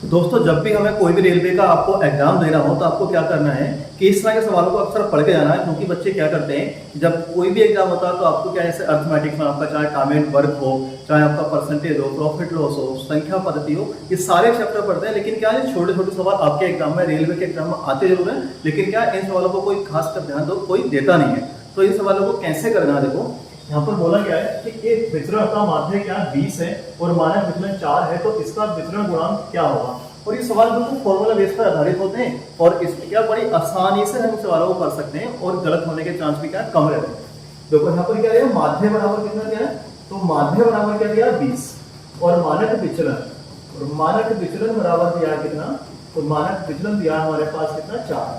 दोस्तों, जब भी हमें कोई भी रेलवे का आपको एग्जाम देना हो तो आपको क्या करना है कि इस तरह के सवालों को अक्सर पढ़ के जाना है। क्योंकि बच्चे क्या करते हैं, जब कोई भी एग्जाम होता है तो आपको क्या है, जैसे अर्थमेटिक्स में आपका चाहे टाइम एंड वर्क हो, चाहे आपका परसेंटेज हो, प्रॉफिट लॉस हो, संख्या पद्धति हो, ये सारे चैप्टर पढ़ते हैं। लेकिन क्या है, छोटे छोटे सवाल आपके एग्जाम में, रेलवे के एग्जाम में आते जरूर है, लेकिन क्या इन सवालों को कोई खास कर ध्यान दो कोई देता नहीं है। तो इन सवालों को कैसे करना है, देखो यहाँ पर बोला गया है कि एक विचरण का माध्य क्या 20 है और मानक विचलन 4 है, तो इसका विचरण गुणांक क्या होगा। और ये सवाल बिल्कुल फॉर्मूला बेस पर आधारित होते हैं और इसमें क्या बड़ी आसानी से हम सवालों को कर सकते हैं और गलत होने के चांस भी क्या कम रहते हैं। देखो यहाँ पर क्या है, माध्य बराबर कितना दिया है, तो माध्य बराबर क्या दिया 20 और मानक विचलन बराबर दिया कितना, तो मानक विचलन दिया हमारे पास कितना 4।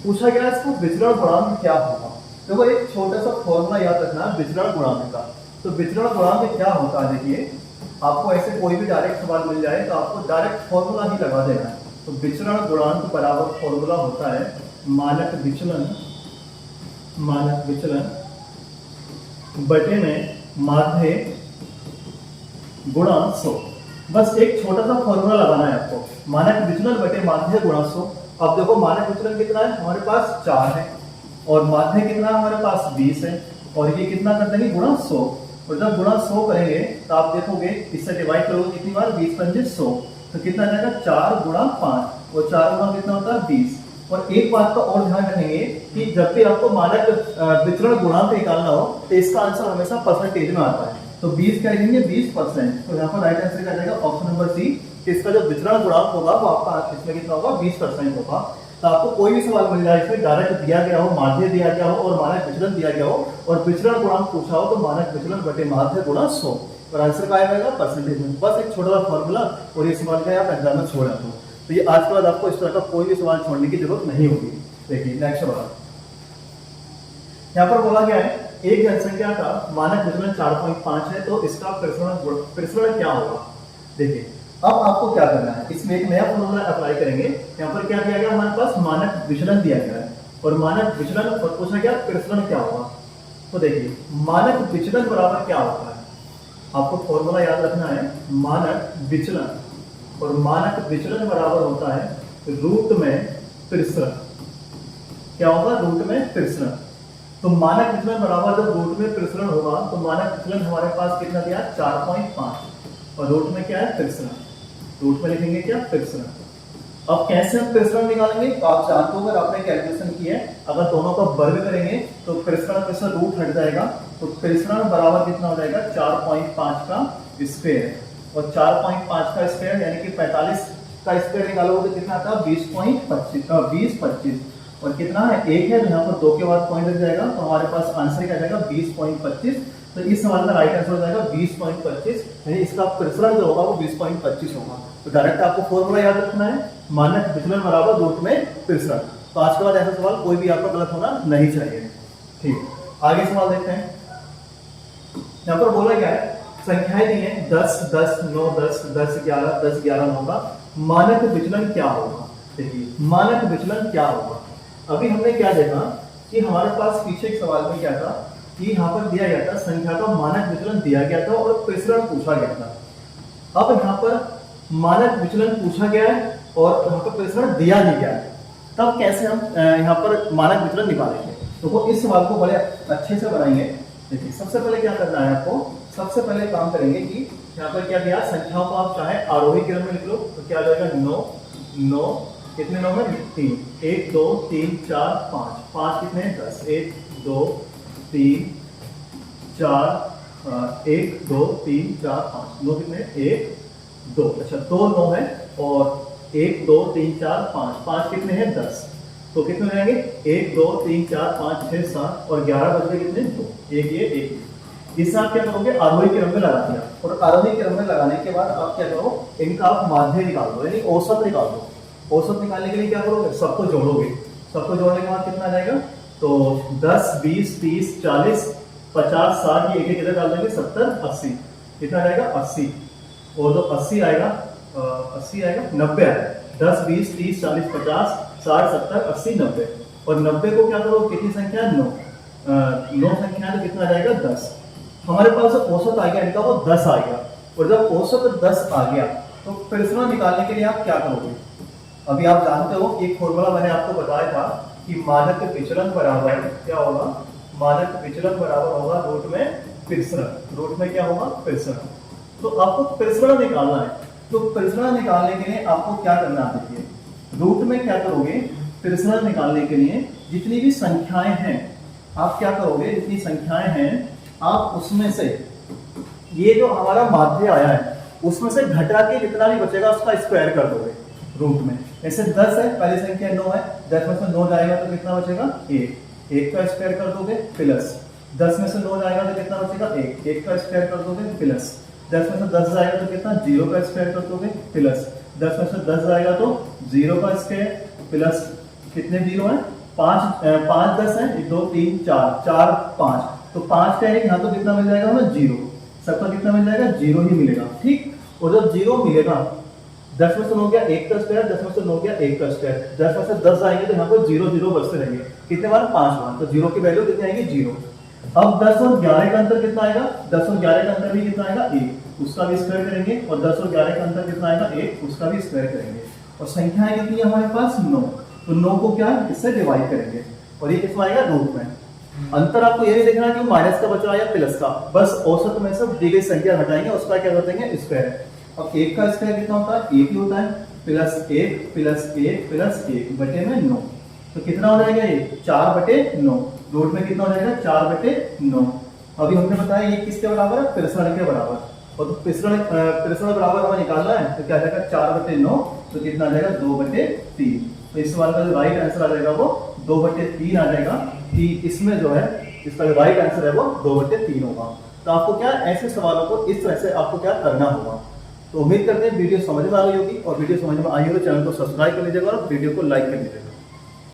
पूछा गया इसको विचरण गुणांक क्या होगा। देखो एक छोटा सा फॉर्मूला याद रखना है विचरण गुणांक का। तो विचरण गुणांक क्या होता है, देखिए आपको ऐसे कोई भी डायरेक्ट सवाल मिल जाए तो आपको डायरेक्ट फॉर्मूला ही लगा देना है। तो विचरण गुणांक बराबर फॉर्मूला होता है मानक विचलन बटे में माध्य गुणा 100। बस एक छोटा सा फॉर्मूला लगाना है आपको, मानक विचलन बटे माध्य गुणा 100। अब देखो मानक विचलन कितना है, हमारे पास 4 है और माध्य कितना हमारे पास 20 है और ये कितना कर देंगे गुणा 100। और जब गुणा 100 करेंगे तो आप देखोगे इससे डिवाइड करोगे कितनी बार, 20 पंजे 100, तो कितना जाएगा 4 गुणा 5 और 4 गुणा कितना होता है 20। और एक बात का और ध्यान रखेंगे कि जब भी आपको मानक विचरण गुणांक निकालना हो तो इसका आंसर हमेशा परसेंटेज में आता है। तो 20 क्या लिखेंगे 20%। तो यहाँ पर राइट आंसर क्या जाएगा ऑप्शन नंबर सी, इसका जो विचरण गुणांक होगा वो आपका इसमें कितना होगा 20% होगा। तो आपको कोई भी सवाल मिल जाए इसमें डायरेक्ट दिया गया हो, माध्य दिया गया हो और मानक विचलन दिया गया हो और विचलन गुणांक पूछा हो तो मानक विचलन बटे माध्य गुणा 100 और आंसर क्या आएगा परसेंटेज में। बस एक छोटा सा फॉर्मूला और ये सवाल का आप एग्जाम में छोड़ दो। तो ये आज के बाद आपको इस तरह का कोई भी सवाल छोड़ने की जरूरत नहीं होगी। देखिए नेक्स्ट सवाल यहाँ पर बोला गया है एक जनसंख्या का मानक विचलन 4.5 है, तो इसका प्रसरण क्या होगा। देखिए अब आपको क्या करना है, इसमें एक नया फॉर्मूला अप्लाई करेंगे। यहाँ पर क्या दिया गया, हमारे पास मानक विचलन दिया गया है और मानक विचलन और पूछा गया प्रसरण क्या होगा। तो देखिए मानक विचलन बराबर क्या होता है, आपको फॉर्मूला याद रखना है मानक विचलन, और मानक विचलन बराबर होता है रूट में प्रसरण। क्या होगा, रूट में प्रसरण। तो मानक विचलन बराबर जब रूट में प्रसरण होगा तो मानक विचलन हमारे पास कितना दिया 4.5 और रूट में क्या है प्रसरण, रूट में लिखेंगे क्या प्रसरण। अब कैसे हम प्रसरण निकालेंगे, तो आप जानते हो अगर आपने कैलकुलेशन की है, अगर दोनों का वर्ग करेंगे तो प्रसरण में से रूट हट जाएगा, तो प्रसरण बराबर कितना हो जाएगा 4.5 का स्क्वायर और 4.5 का स्क्वायर यानी कि 45 का स्क्वायर निकालोगे तो कितना आता है 20.25 और कितना है एक है, यहाँ पर 2 के बाद पॉइंट लग जाएगा तो हमारे पास आंसर क्या जाएगा 20.25। तो इस सवाल का राइट आंसर हो जाएगा 20.25, यानी इसका प्रसरण जो होगा वो 20.25 होगा। तो डायरेक्ट आपको फॉर्मूला याद रखना है मानक विचलन बराबर रूट में प्रसरण। तो आज के बाद ऐसा सवाल कोई भी आपका गलत होना नहीं चाहिए। ठीक, आगे सवाल देखते हैं। यहाँ पर बोला गया है संख्याएं दी है 10, 10, 9, 10, 10, 11, 10, 11, 9 का मानक विचलन क्या होगा। देखिए मानक विचलन क्या होगा, अभी हमने क्या देखा कि हमारे पास पीछे एक सवाल में क्या था कि यहाँ पर दिया गया था संख्या का मानक विचलन दिया गया था और प्रसरण पूछा गया था। अब यहाँ पर मानक विचलन पूछा गया है और यहाँ पर प्रसरण दिया नहीं गया है, तब कैसे हम यहाँ पर मानक विचलन निकालेंगे। तो वो इस सवाल को बड़े अच्छे से बनाएंगे। देखिए सबसे पहले क्या करना है आपको, सबसे पहले काम करेंगे कि यहाँ पर क्या दिया संख्याओं को आप चाहे आरोही क्रम में लिख लो तो क्या आ जाएगा 9, 9 कितने 9 में 3, 1 2 3 4 5, 5 कितने 10, 1 2 3 4 1 2 3 4 5, 9 कितने 1 2, अच्छा 2 9 है और 1 2 3 4 5, 5 कितने हैं 10, तो कितने हो जाएंगे 1 2 3 4 5 6 7 और 11 बच गए कितने 2, एक ये एक। इससे आप क्या करोगे आरोही क्रम में लगा दिया और आरोही क्रम में लगाने के बाद आप क्या करो इनका आप माध्य निकाल दो यानी औसत निकाल दो। औसत निकालने के लिए क्या करोगे सबको जोड़ोगे, सबको जोड़ने के बाद कितना आ जाएगा, तो 10 20 30 40 50 60 ये एक एक इधर डाल देंगे 70 80, कितना आ जाएगा 80 और जो 80 आएगा 90 आएगा, 10 20 30 40 50 60 70 80 90 और 90 को क्या करो कितनी संख्या 9 संख्या तो कितना आ जाएगा 10। हमारे पास औसत आ गया इनका वो 10 आ गया और जब औसत 10 आ गया तो प्रसरण निकालने के लिए आप क्या करोगे? अभी आप जानते हो एक फॉर्मूला मैंने आपको बताया था कि मानक विचलन बराबर क्या होगा? मानक विचलन बराबर होगा रूट में प्रसरण। रूट में क्या होगा? प्रसरण। तो आपको प्रसरण निकालना है, तो प्रसरण निकालने के लिए आपको क्या करना है? देखिए रूट में क्या करोगे? प्रसरण निकालने के लिए जितनी भी संख्याएं हैं आप क्या करोगे? जितनी संख्याएं हैं आप उसमें से ये जो हमारा माध्य आया है उसमें से घटा के जितना भी बचेगा उसका स्क्वायर कर दोगे रूट में। ऐसे 10 है, पहली संख्या 9 है, 10 में से 9 जाएगा तो कितना बचेगा? 1। 1 का स्क्वायर कर दोगे प्लस 10 में से 9 जाएगा तो कितना बचेगा? 1। 1 का स्क्वायर कर दोगे प्लस 10 में से 10 जाएगा तो कितना? 0 का स्क्वायर कर दोगे प्लस 10 में से 10 जाएगा तो 0 का स्क्वायर प्लस कितने 0 है? 5 10 है, 1 2 3 4 4 5, तो 5 का एक यहाँ तो कितना मिल जाएगा हमें? 0। सबका कितना मिल जाएगा? 0 ही मिलेगा। ठीक, और जब 0 मिलेगा 10 में से 9 गया 1 का स्क्वायर, 10 में से 9 गया 1 का स्क्वायर, 10 में से 10 आएंगे तो यहाँ पर 0 0 बचते रहेंगे। कितने बार? 5 बार। तो 0 की वैल्यू कितनी आएगी? 0। अब 10 और 11 का अंतर कितना आएगा? 10 और 11 का अंतर भी कितना आएगा? 1। उसका भी स्क्वायर करेंगे। और 10 और 11 का अंतर कितना आएगा? 1। उसका भी स्क्वायर करेंगे। और संख्याएं कितनी है हमारे पास? 9। तो 9 को क्या है? इससे डिवाइड करेंगे और ये कितना आएगा? रूट में। अंतर आपको ये नहीं देखना कि माइनस का बच रहा है या प्लस का, बस औसत में से दी गई संख्या घटाएंगे, उसका क्या कर देंगे? स्क्वायर। अब 1 का स्क्वायर कितना होता है? 1 ही होता है, प्लस 1 प्लस 1 प्लस 1 बटे में 9। तो कितना हो जाएगा ये? 4 बटे 9। रूट में कितना हो जाएगा? 4 बटे 9। अभी हमने बताया ये किसके बराबर है? प्रसरण के बराबर। और तो प्रसरण बराबर हमें निकालना है तो क्या आ जाएगा? 4 बटे 9, तो कितना आ जाएगा? 2 बटे 3। तो इस सवाल का जो राइट आंसर आ जाएगा वो 2 बटे 3 आ जाएगा, कि इसमें जो है इसका जो राइट आंसर है वो 2 बटे 3 होगा। तो आपको क्या ऐसे सवालों को इस तरह से आपको क्या करना होगा। तो उम्मीद करते हैं वीडियो समझ में आ गई होगी, और वीडियो समझ में आई हो तो चैनल को सब्सक्राइब कर लीजिएगा और वीडियो को लाइक कर लीजिएगा।